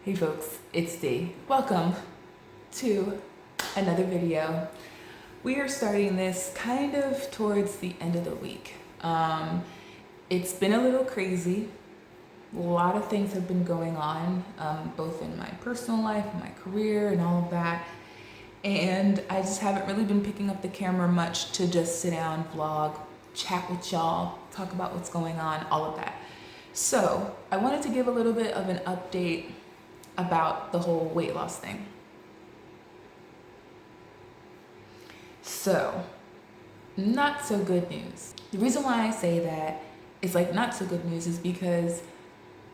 Hey folks, it's Dee. Welcome to another video. We are starting this kind of towards the end of the week. It's been a little crazy. A lot of things have been going on, both in my personal life, my career, and all of that. And I just haven't really been picking up the camera much to just sit down, vlog, chat with y'all, talk about what's going on, all of that. So I wanted to give a little bit of an update about the whole weight loss thing. So, not so good news. The reason why I say that is like not so good news is because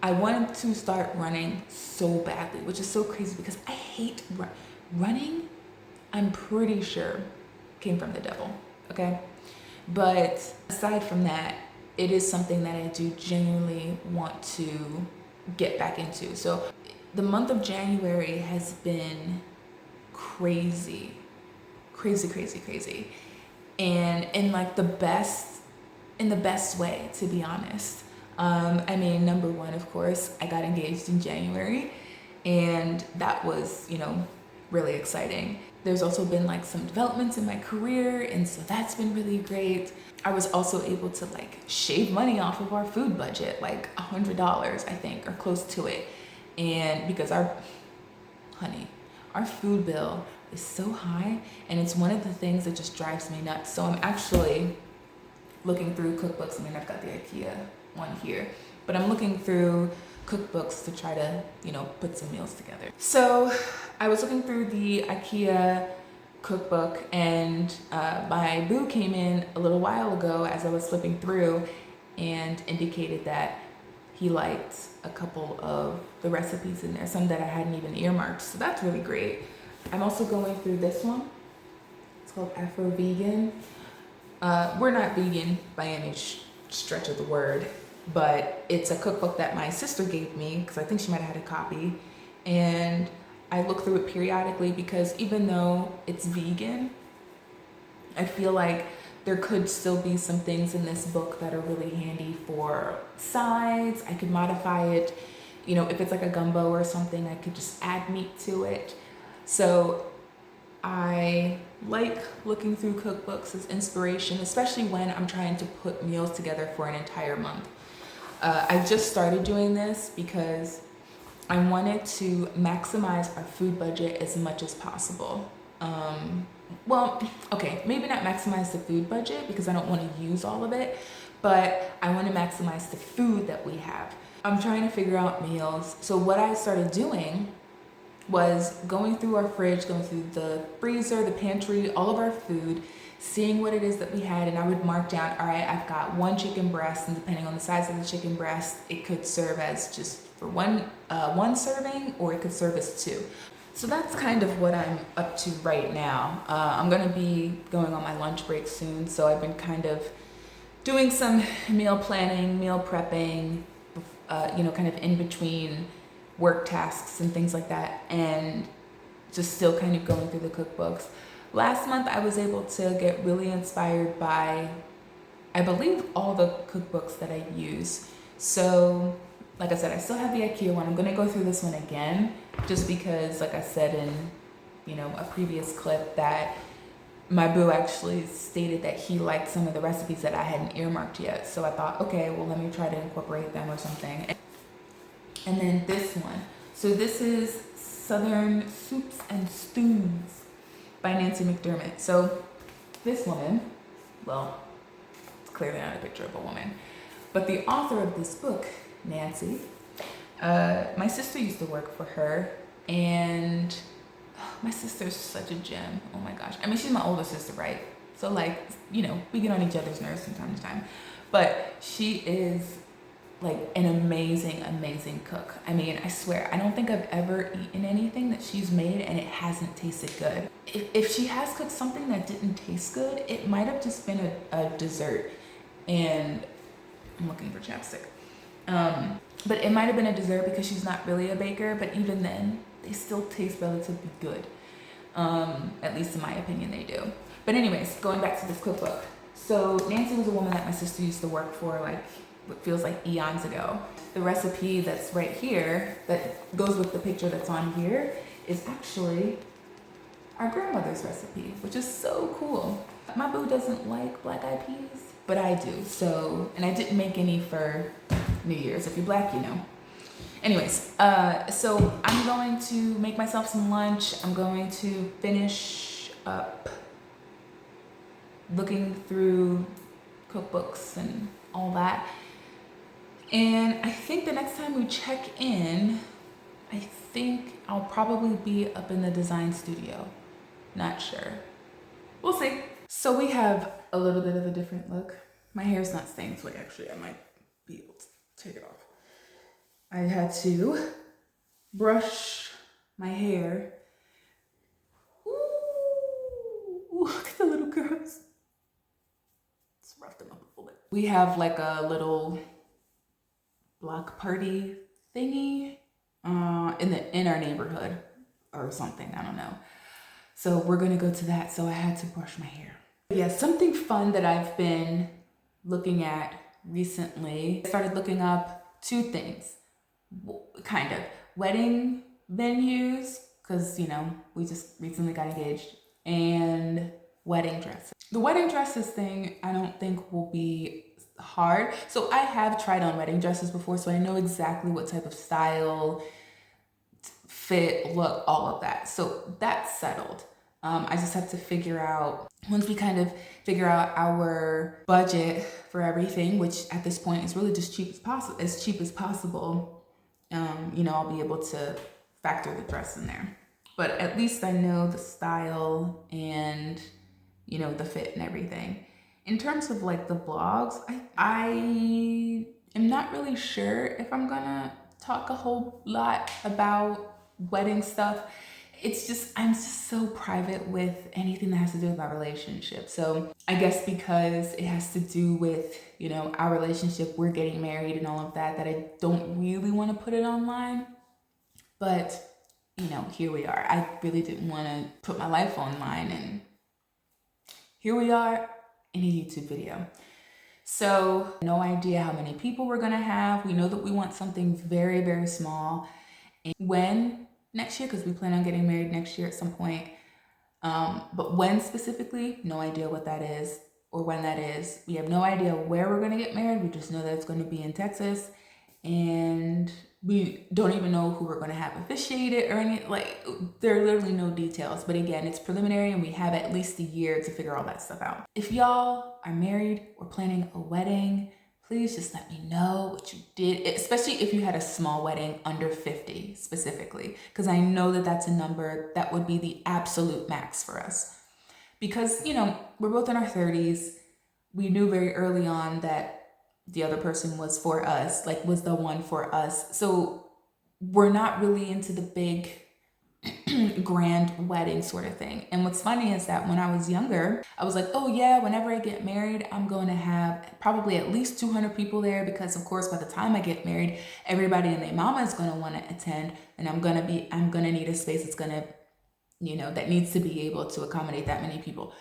I wanted to start running so badly, which is so crazy because I hate running. I'm pretty sure came from the devil, okay? But aside from that, it is something that I do genuinely want to get back into. So the month of January has been crazy. And in like the best way, to be honest. I mean, number one, of course, I got engaged in January, and that was, really exciting. There's also been like some developments in my career, and so that's been really great. I was also able to like shave money off of our food budget, like $100, I think, or close to it. And because our food bill is so high, and it's one of the things that just drives me nuts. So I'm actually looking through cookbooks. I mean, I've got the IKEA one here, but I'm looking through cookbooks to try to, put some meals together. So I was looking through the IKEA cookbook, and my boo came in a little while ago as I was flipping through and indicated that he liked a couple of the recipes in there, some that I hadn't even earmarked. So that's really great. I'm also going through this one. It's called Afro Vegan. We're not vegan by any stretch of the word, but it's a cookbook that my sister gave me because I think she might have had a copy. And I look through it periodically because even though it's vegan, I feel like there could still be some things in this book that are really handy for sides. I could modify it. If it's like a gumbo or something, I could just add meat to it. So I like looking through cookbooks as inspiration, especially when I'm trying to put meals together for an entire month. I just started doing this because I wanted to maximize our food budget as much as possible. Well, okay, maybe not maximize the food budget because I don't want to use all of it, but I want to maximize the food that we have. I'm trying to figure out meals. So what I started doing was going through our fridge, going through the freezer, the pantry, all of our food, seeing what it is that we had, and I would mark down, all right, I've got one chicken breast, and depending on the size of the chicken breast, it could serve as just for one serving, or it could serve as two. So that's kind of what I'm up to right now. I'm gonna be going on my lunch break soon, so I've been kind of doing some meal planning, meal prepping, kind of in between work tasks and things like that, and just still kind of going through the cookbooks. Last month, I was able to get really inspired by, I believe, all the cookbooks that I use. So, like I said, I still have the IKEA one. I'm gonna go through this one again, just because, like I said in, a previous clip, that my boo actually stated that he liked some of the recipes that I hadn't earmarked yet. So I thought, okay, well, let me try to incorporate them or something. And then this one. So this is Southern Soups and Stews by Nancy McDermott. So this woman, well, it's clearly not a picture of a woman, but the author of this book, Nancy, my sister used to work for her, and my sister's such a gem. Oh my gosh. I mean, she's my older sister, right? So like, we get on each other's nerves from time to time, but she is like an amazing cook. I mean, I swear, I don't think I've ever eaten anything that she's made and it hasn't tasted good. If she has cooked something that didn't taste good, it might have just been a dessert. And I'm looking for chapstick. But it might have been a dessert because she's not really a baker, but even then, they still taste relatively good. At least in my opinion, they do. But anyways, going back to this cookbook. So Nancy was a woman that my sister used to work for, like, what feels like eons ago. The recipe that's right here that goes with the picture that's on here is actually our grandmother's recipe, which is so cool. My boo doesn't like black eyed peas, but I do. So, and I didn't make any for New Year's. If you're black, you know. Anyways, so I'm going to make myself some lunch. I'm going to finish up looking through cookbooks and all that. And I think the next time we check in, I think I'll probably be up in the design studio. Not sure. We'll see. So we have a little bit of a different look. My hair's not staying this way, actually. I might be able to take it off. I had to brush my hair. Ooh, look at the little girls. Let's rough them up a little bit. We have like a little block party thingy in our neighborhood or something, I don't know. So we're gonna go to that, so I had to brush my hair. Yeah, something fun that I've been looking at recently. I started looking up two things, kind of. Wedding venues, because, you know, we just recently got engaged, and wedding dresses. The wedding dresses thing, I don't think will be hard. So I have tried on wedding dresses before, so I know exactly what type of style, fit, look, all of that. So that's settled. I just have to figure out, once we kind of figure out our budget for everything, which at this point is really just cheap as possible, you know, I'll be able to factor the dress in there. But at least I know the style and, you know, the fit and everything. In terms of like the vlogs, I am not really sure if I'm gonna talk a whole lot about wedding stuff. It's just, I'm just so private with anything that has to do with my relationship. So I guess because it has to do with, you know, our relationship, we're getting married and all of that, that I don't really want to put it online. But, you know, here we are. I really didn't want to put my life online, and here we are in a YouTube video. So no idea how many people we're gonna have. We know that we want something very, very small. And when? Next year, because we plan on getting married next year at some point. But when specifically, no idea what that is or when that is. We have no idea where we're gonna get married. We just know that it's gonna be in Texas, and we don't even know who we're gonna have officiate it or any, like, there are literally no details. But again, it's preliminary, and we have at least a year to figure all that stuff out. If y'all are married or planning a wedding, please just let me know what you did, especially if you had a small wedding under 50 specifically, because I know that that's a number that would be the absolute max for us. Because, you know, we're both in our 30s. We knew very early on that the other person was for us, like was the one for us. So we're not really into the big grand wedding sort of thing. And what's funny is that when I was younger, I was like, oh yeah, whenever I get married, I'm going to have probably at least 200 people there, because of course by the time I get married, everybody and their mama is going to want to attend, and I'm going to need a space that's going to, you know, that needs to be able to accommodate that many people.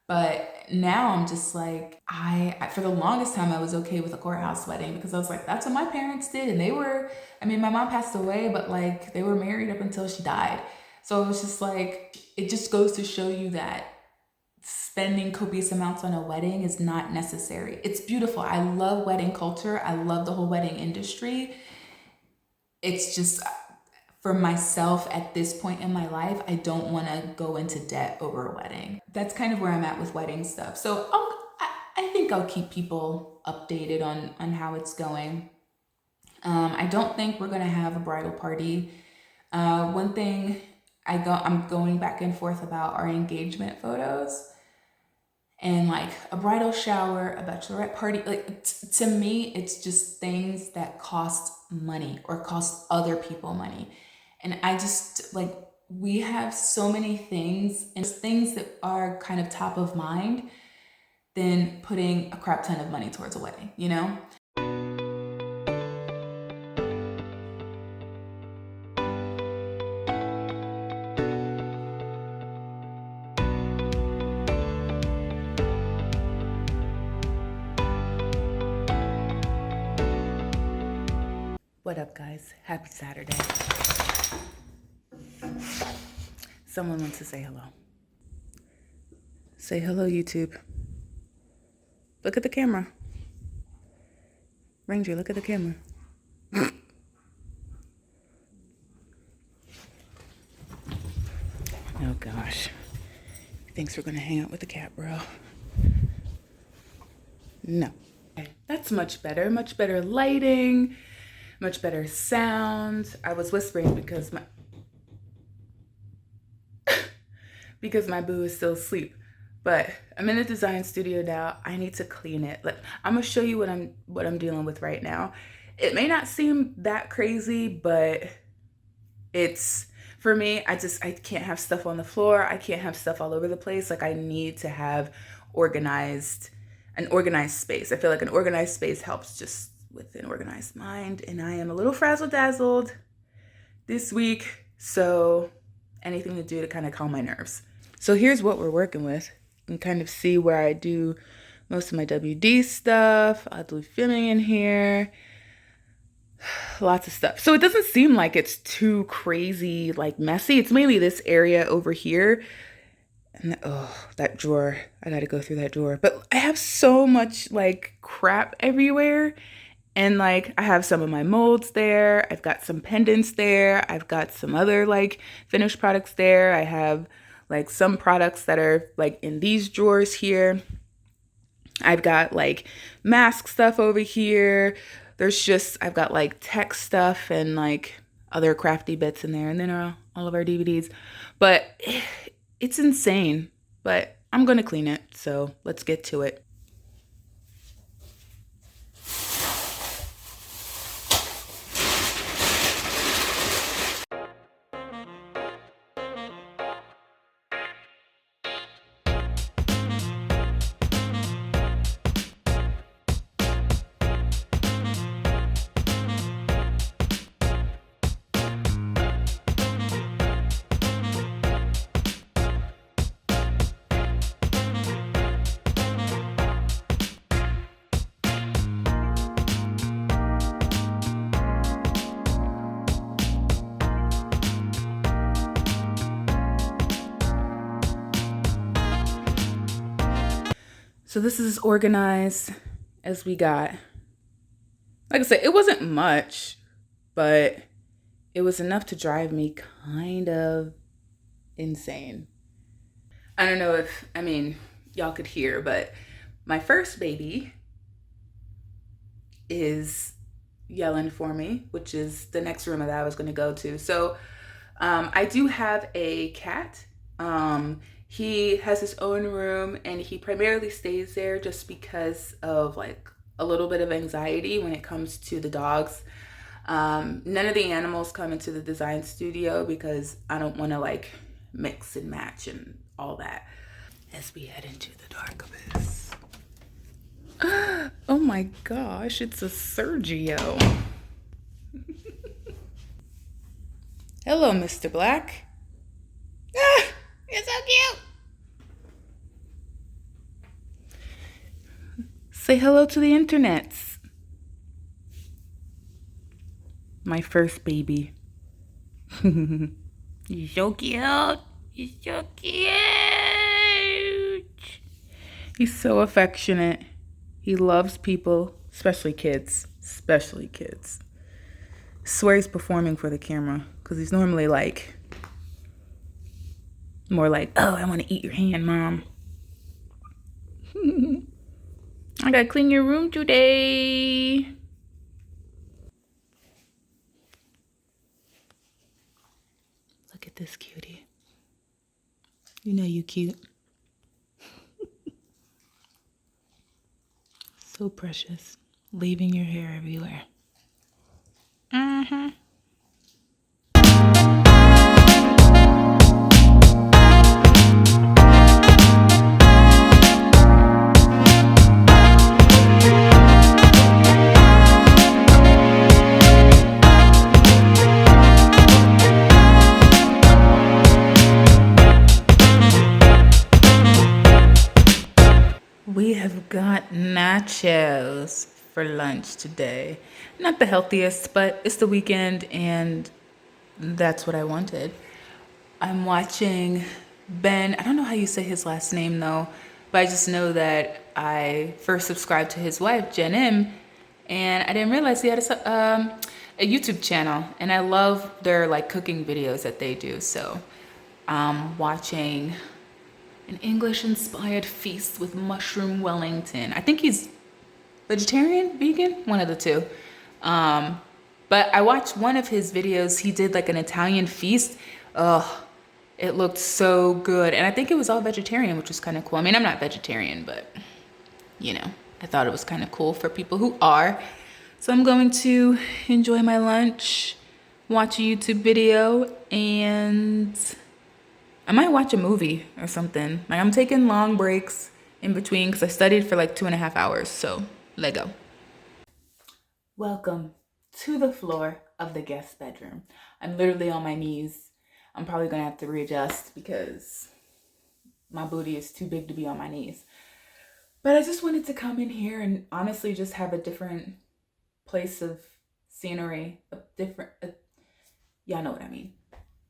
But now I'm just like, I for the longest time I was okay with a courthouse wedding, because I was like, that's what my parents did. And they were, I mean, my mom passed away, but like they were married up until she died. So it was just like, it just goes to show you that spending copious amounts on a wedding is not necessary. It's beautiful. I love wedding culture. I love the whole wedding industry. It's just, for myself at this point in my life, I don't want to go into debt over a wedding. That's kind of where I'm at with wedding stuff. So I think I'll keep people updated on how it's going. I don't think we're going to have a bridal party. One thing I'm going back and forth about are engagement photos. And like a bridal shower, a bachelorette party, like to me, it's just things that cost money or cost other people money. And I just, like, we have so many things, and things that are kind of top of mind than putting a crap ton of money towards a wedding, you know? What up, guys? Happy Saturday. Someone wants to say hello. Say hello, YouTube. Look at the camera. Ranger, look at the camera. Oh gosh. He thinks we're gonna hang out with the cat, bro. No. Okay, that's much better. Much better lighting. Much better sound. I was whispering because my boo is still asleep. But I'm in the design studio now. I need to clean it. I'm gonna show you what I'm dealing with right now. It may not seem that crazy, but it's, for me, I can't have stuff on the floor. I can't have stuff all over the place. Like, I need to have an organized space. I feel like an organized space helps just with an organized mind. And I am a little frazzle-dazzled this week. So anything to do to kind of calm my nerves. So here's what we're working with. You can kind of see where I do most of my WD stuff. I'll do filming in here. Lots of stuff. So it doesn't seem like it's too crazy, like messy. It's mainly this area over here. And oh, that drawer. I gotta go through that drawer. But I have so much like crap everywhere. And like, I have some of my molds there. I've got some pendants there. I've got some other like finished products there. I have like some products that are like in these drawers here. I've got like mask stuff over here. I've got like tech stuff and like other crafty bits in there. And then all of our DVDs. But it's insane. But I'm gonna clean it. So let's get to it. So this is as organized as we got. Like I said, it wasn't much, but it was enough to drive me kind of insane. I don't know if, y'all could hear, but my first baby is yelling for me, which is the next room that I was gonna go to. So I do have a cat. He has his own room and he primarily stays there just because of like a little bit of anxiety when it comes to the dogs. None of the animals come into the design studio because I don't want to like mix and match and all that. As we head into the dark abyss. Oh my gosh, it's a Sergio. Hello, Mr. Black. Ah, you're so cute. Say hello to the internets. My first baby. You're so cute. You're so cute. He's so affectionate. He loves people, especially kids. Especially kids. I swear he's performing for the camera because he's normally like, more like, oh, I want to eat your hand, Mom. I gotta clean your room today. Look at this cutie. You know you cute. So precious. Leaving your hair everywhere. Mm-hmm. We have got nachos. for lunch today. Not the healthiest, but it's the weekend and that's what I wanted. I'm watching Ben. I don't know how you say his last name though, but I just know that I first subscribed to his wife, Jen M, and I didn't realize he had a YouTube channel, and I love their like cooking videos that they do. So I'm watching an English-inspired feast with mushroom Wellington. I think he's vegetarian, vegan, one of the two. But I watched one of his videos. He did like an Italian feast. Oh, it looked so good. And I think it was all vegetarian, which was kind of cool. I mean, I'm not vegetarian, but you know, I thought it was kind of cool for people who are. So I'm going to enjoy my lunch, watch a YouTube video, and I might watch a movie or something. Like I'm taking long breaks in between because I studied for like 2.5 hours. So let go. Welcome to the floor of the guest bedroom. I'm literally on my knees. I'm probably gonna have to readjust because my booty is too big to be on my knees. But I just wanted to come in here and honestly just have a different place of scenery, y'all know what I mean.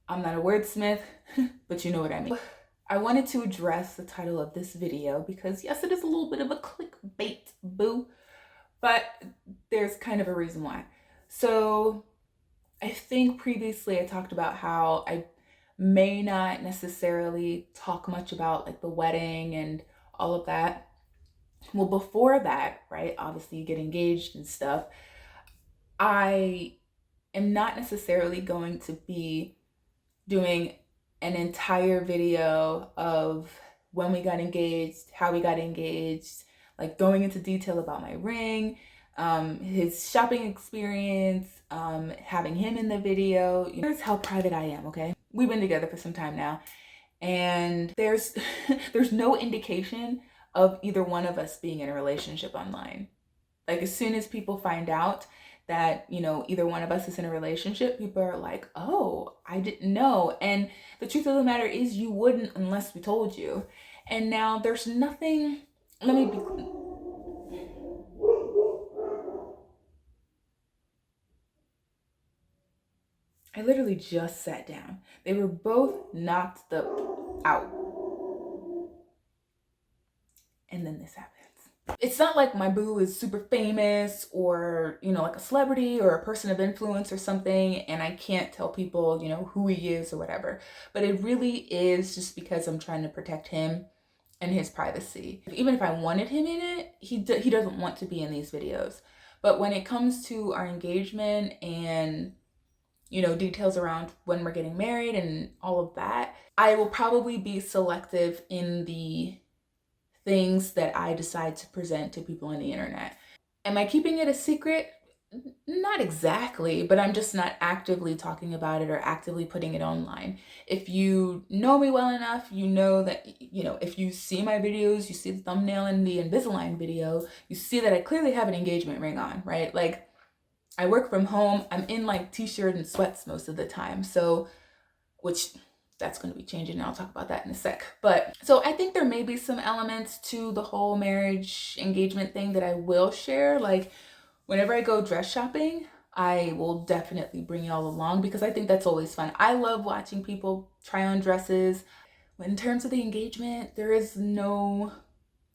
I'm not a wordsmith, but you know what I mean. I wanted to address the title of this video because yes, it is a little bit of a clickbait, boo, but there's kind of a reason why. So I think previously I talked about how I may not necessarily talk much about like the wedding and all of that. Well, before that, right, obviously you get engaged and stuff. I am not necessarily going to be doing an entire video of when we got engaged, how we got engaged, like going into detail about my ring, his shopping experience, having him in the video. Here's how private I am, okay? We've been together for some time now, and there's there's no indication of either one of us being in a relationship online. Like as soon as people find out that, you know, either one of us is in a relationship, people are like, oh, I didn't know. And the truth of the matter is you wouldn't unless we told you. And now there's nothing, let me be clear. I literally just sat down. They were both knocked out. And then this happens. It's not like my boo is super famous or, you know, like a celebrity or a person of influence or something, and I can't tell people, you know, who he is or whatever. But it really is just because I'm trying to protect him and his privacy. Even if I wanted him in it, he doesn't want to be in these videos. But when it comes to our engagement and, you know, details around when we're getting married and all of that, I will probably be selective in the things that I decide to present to people on the internet. Am I keeping it a secret? Not exactly, but I'm just not actively talking about it or actively putting it online. If you know me well enough, you know that, you know, if you see my videos, you see the thumbnail in the Invisalign video, you see that I clearly have an engagement ring on, right? Like I work from home, I'm in like t-shirt and sweats most of the time. So, which that's going to be changing and I'll talk about that in a sec. But so I think there may be some elements to the whole marriage engagement thing that I will share. Like whenever I go dress shopping, I will definitely bring y'all along because I think that's always fun. I love watching people try on dresses. In terms of the engagement, there is no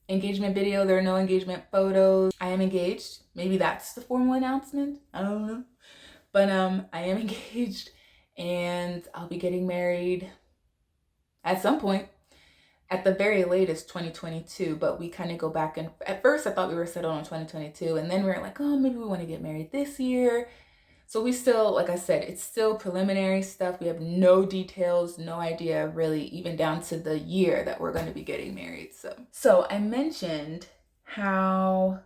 engagement video, there are no engagement photos. I am engaged. Maybe that's the formal announcement. I don't know. But I am engaged and I'll be getting married at some point, at the very latest 2022, but we kind of go back, and at first I thought we were settled on 2022 and then we were like, oh, maybe we want to get married this year. So we still, like I said, it's still preliminary stuff. We have no details, no idea really, even down to the year that we're going to be getting married. So I mentioned how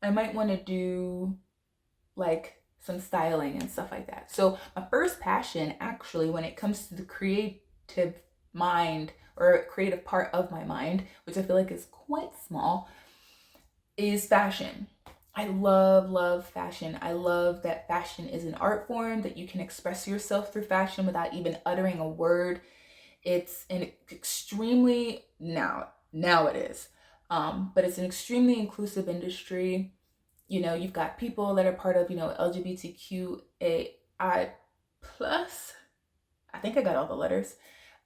I might want to do like some styling and stuff like that. So my first passion actually when it comes to the creative mind or creative part of my mind, which I feel like is quite small, is fashion. I love fashion. I love that fashion is an art form, that you can express yourself through fashion without even uttering a word. It's an extremely, now it is, but it's an extremely inclusive industry. You know, you've got people that are part of, you know, LGBTQAI plus. I think I got all the letters.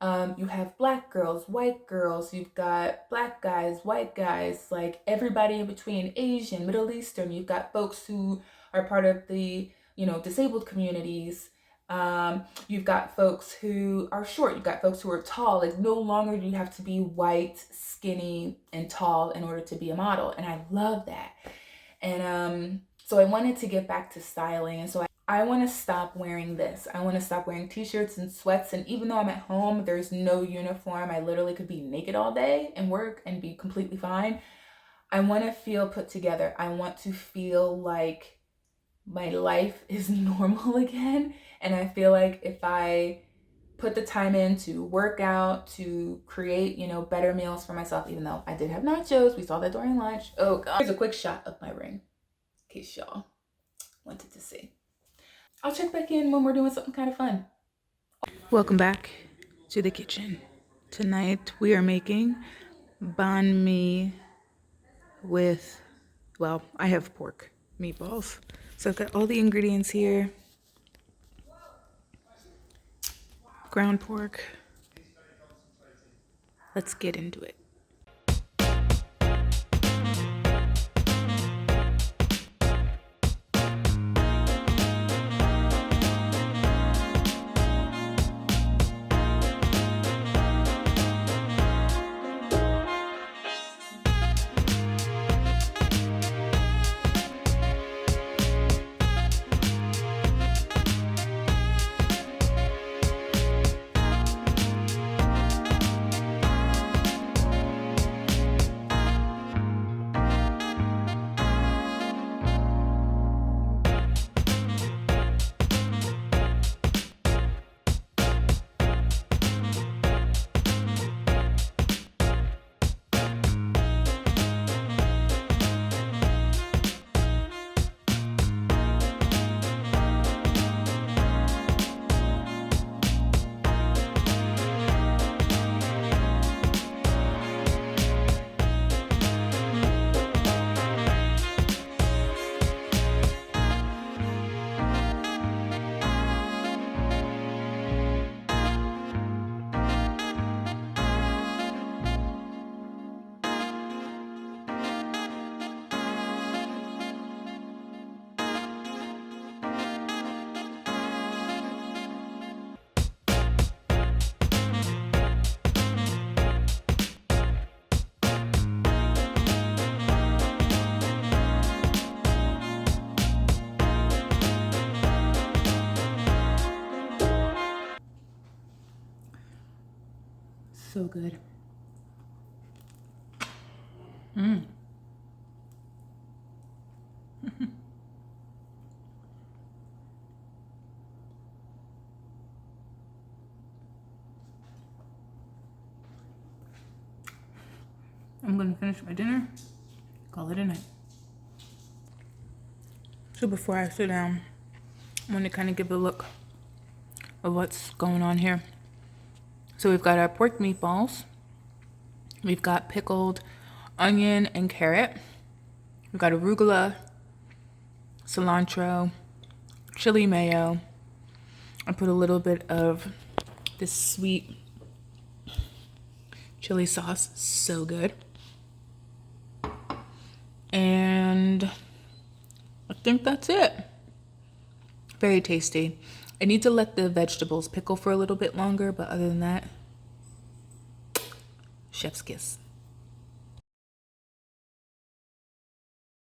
You have black girls, white girls, you've got black guys, white guys, like everybody in between, Asian, Middle Eastern. You've got folks who are part of the, you know, disabled communities. You've got folks who are short. You've got folks who are tall. Like no longer do you have to be white, skinny, and tall in order to be a model. And I love that. And so I wanted to get back to styling. And so I want to stop wearing this. I want to stop wearing t-shirts and sweats. And even though I'm at home, there's no uniform. I literally could be naked all day and work and be completely fine. I want to feel put together. I want to feel like my life is normal again. And I feel like if I put the time in to work out, to create, you know, better meals for myself, even though I did have nachos. We saw that during lunch. Oh God. Here's a quick shot of my ring, in case y'all wanted to see. I'll check back in when we're doing something kind of fun. Welcome back to the kitchen. Tonight we are making banh mi with, well, I have pork meatballs. So I've got all the ingredients here. Ground pork. Let's get into it. So good. I'm gonna finish my dinner, call it a night. So before I sit down, I want to kind of give a look of what's going on here. So we've got our pork meatballs. We've got pickled onion and carrot. We've got arugula, cilantro, chili mayo. I put a little bit of this sweet chili sauce, so good. And I think that's it. Very tasty. I need to let the vegetables pickle for a little bit longer, but other than that, chef's kiss.